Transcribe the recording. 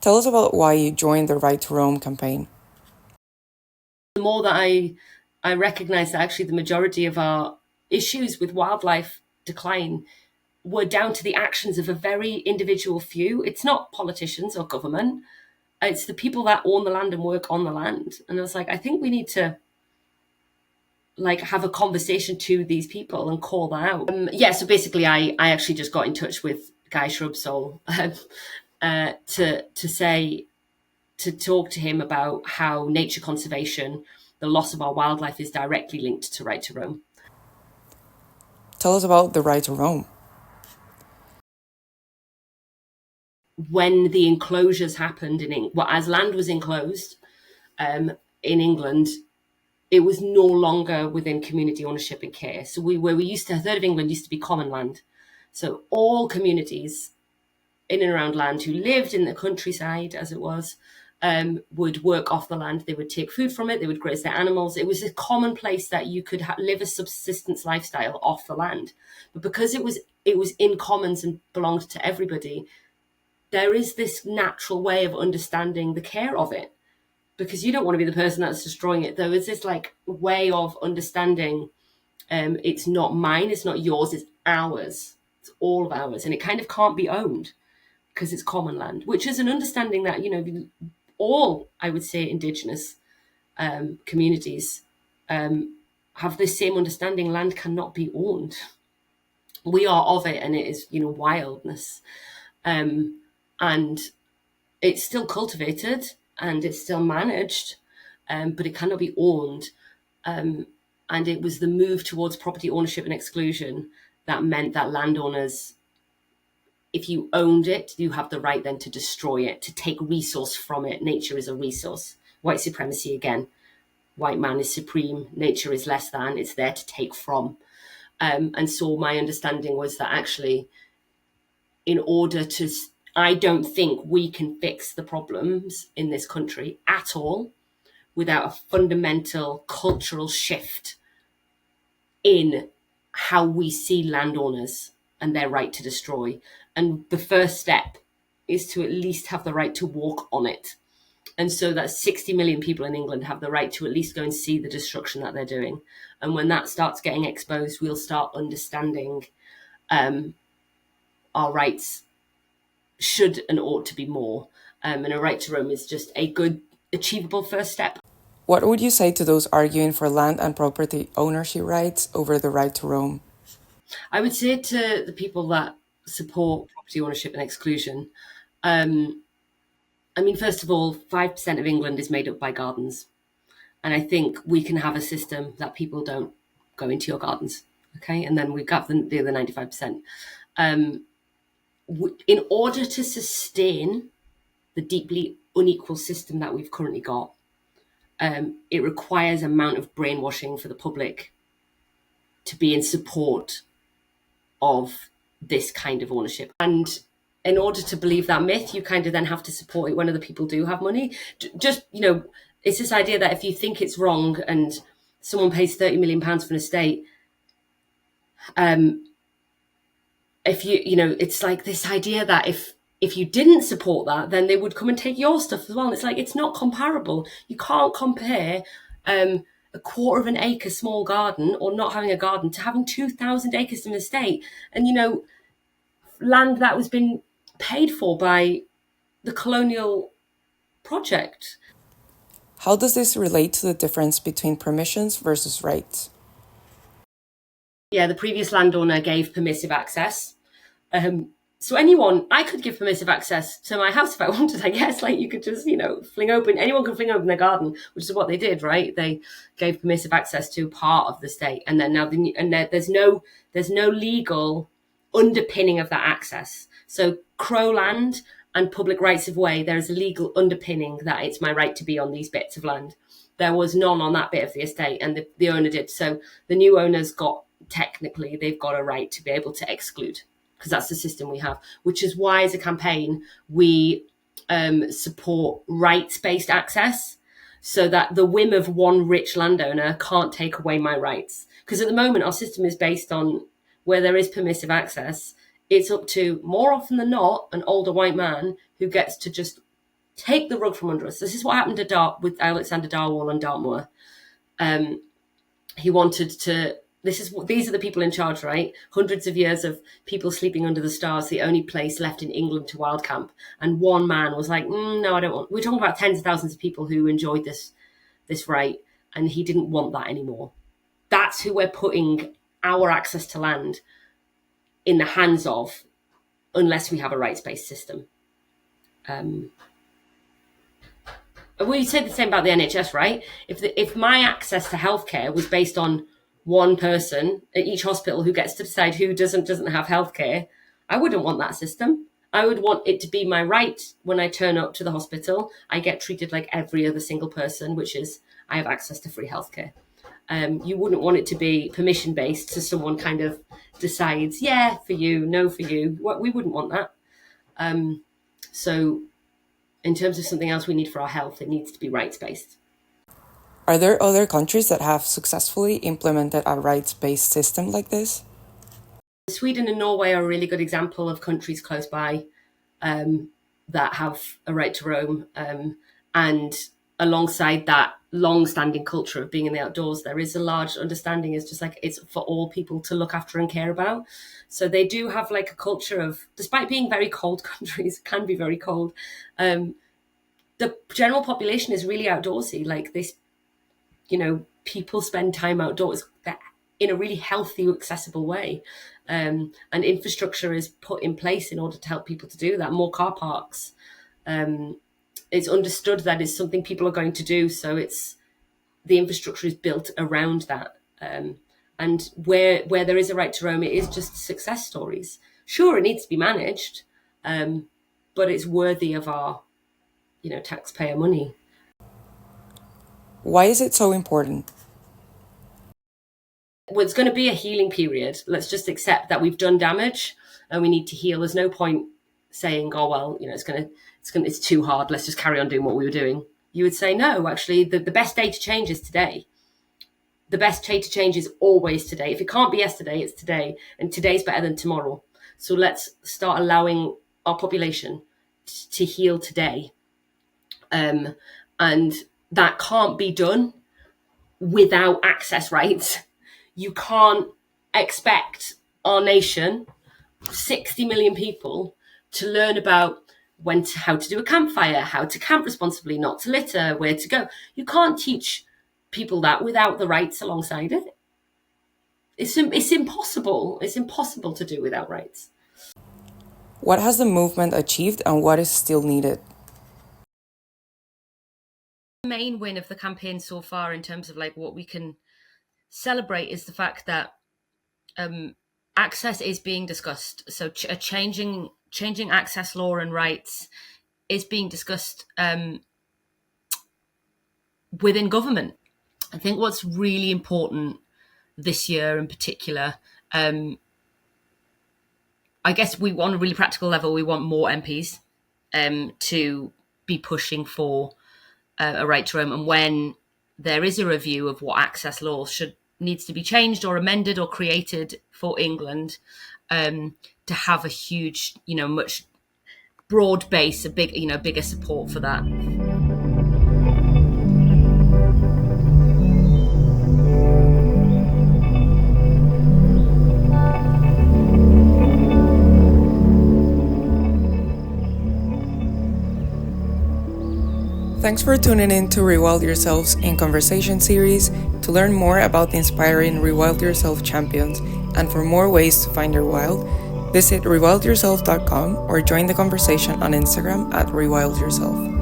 Tell us about why you joined the Right to Roam campaign. The more that I recognise that actually the majority of our issues with wildlife decline were down to the actions of a very individual few. It's not politicians or government. It's the people that own the land and work on the land. And I was like, I think we need to have a conversation to these people and call that out. So basically I actually just got in touch with Guy Shrubsole to talk to him about how nature conservation, the loss of our wildlife, is directly linked to right to roam. Tell us about the Right to Roam. When the enclosures happened as land was enclosed in England, it was no longer within community ownership and care. So a third of England used to be common land. So all communities in and around land who lived in the countryside, as it was, would work off the land. They would take food from it. They would graze their animals. It was a common place that you could live a subsistence lifestyle off the land. But because it was in commons and belonged to everybody, there is this natural way of understanding the care of it, because you don't want to be the person that's destroying it. There is this way of understanding, it's not mine, it's not yours, it's ours. It's all of ours, and it kind of can't be owned because it's common land, which is an understanding that, all, I would say, Indigenous communities have this same understanding. Land cannot be owned. We are of it, and it is, wildness. And it's still cultivated and it's still managed, but it cannot be owned. And it was the move towards property ownership and exclusion that meant that landowners, if you owned it, you have the right then to destroy it, to take resource from it. Nature is a resource. White supremacy again. White man is supreme. Nature is less than. It's there to take from. And so my understanding was that actually, I don't think we can fix the problems in this country at all without a fundamental cultural shift in how we see landowners and their right to destroy. And the first step is to at least have the right to walk on it. And so that 60 million people in England have the right to at least go and see the destruction that they're doing. And when that starts getting exposed, we'll start understanding our rights should and ought to be more. And a right to roam is just a good, achievable first step. What would you say to those arguing for land and property ownership rights over the right to roam? I would say to the people that support property ownership and exclusion, first of all, 5% of England is made up by gardens. And I think we can have a system that people don't go into your gardens. Okay. And then we've got the other 95%. In order to sustain the deeply unequal system that we've currently got, it requires an amount of brainwashing for the public to be in support of this kind of ownership. And in order to believe that myth, you kind of then have to support it when other people do have money. Just, it's this idea that if you think it's wrong and someone pays £30 million for an estate, it's like this idea that if you didn't support that, then they would come and take your stuff as well. And it's like, it's not comparable. You can't compare a quarter of an acre small garden or not having a garden to having 2,000 acres in an estate. And, land that was been paid for by the colonial project. How does this relate to the difference between permissions versus rights? Yeah, the previous landowner gave permissive access. So I could give permissive access to my house if I wanted, I guess. You could just, anyone can fling open their garden, which is what they did, right? They gave permissive access to part of the state. And then there's no legal underpinning of that access. So Crow land and public rights of way, there is a legal underpinning that it's my right to be on these bits of land. There was none on that bit of the estate, and the owner did. So the new owners they've got a right to be able to exclude, because that's the system we have, which is why as a campaign we support rights-based access, so that the whim of one rich landowner can't take away my rights. Because at the moment our system is based on where there is permissive access, it's up to, more often than not, an older white man who gets to just take the rug from under us. This is what happened with Alexander Darwin and Dartmoor. He wanted to. These are the people in charge, right? Hundreds of years of people sleeping under the stars, the only place left in England to wild camp. And one man was like, no, I don't want. We're talking about tens of thousands of people who enjoyed this right, and he didn't want that anymore. That's who we're putting our access to land in the hands of, unless we have a rights-based system. We say the same about the NHS, right? If my access to healthcare was based on one person at each hospital who gets to decide who doesn't have healthcare, I wouldn't want that system. I would want it to be my right when I turn up to the hospital. I get treated like every other single person, which is I have access to free healthcare. You wouldn't want it to be permission-based, so someone kind of decides, yeah, for you, no for you. We wouldn't want that. So in terms of something else we need for our health, it needs to be rights-based. Are there other countries that have successfully implemented a rights-based system like this? Sweden and Norway are a really good example of countries close by that have a right to roam. And alongside that long-standing culture of being in the outdoors, there is a large understanding. It's just like it's for all people to look after and care about. So they do have like a culture of, despite being very cold countries, can be very cold, the general population is really outdoorsy. Like this, people spend time outdoors in a really healthy, accessible way. And infrastructure is put in place in order to help people to do that. More car parks. It's understood that is something people are going to do. So the infrastructure is built around that. And where there is a right to roam, it is just success stories. Sure, it needs to be managed, but it's worthy of our, taxpayer money. Why is it so important? Well, it's going to be a healing period. Let's just accept that we've done damage and we need to heal. There's no point saying, oh, well, it's too hard. Let's just carry on doing what we were doing. You would say, no, actually, the best day to change is today. The best day to change is always today. If it can't be yesterday, it's today. And today's better than tomorrow. So let's start allowing our population to heal today. And that can't be done without access rights. You can't expect our nation, 60 million people, to learn about how to do a campfire, how to camp responsibly, not to litter, where to go. You can't teach people that without the rights alongside it. It's impossible. It's impossible to do without rights. What has the movement achieved and what is still needed? The main win of the campaign so far in terms of like what we can celebrate is the fact that access is being discussed. So changing access law and rights is being discussed within government. I think what's really important this year in particular, I guess we on a really practical level, we want more MPs to be pushing for a right to roam. And when there is a review of what access laws needs to be changed or amended or created for England, to have a huge, much broad base, bigger support for that. Thanks for tuning in to Rewild Yourselves in Conversation series. To learn more about the inspiring Rewild Yourself champions and for more ways to find your wild, visit rewildyourself.com or join the conversation on Instagram at rewildyourself.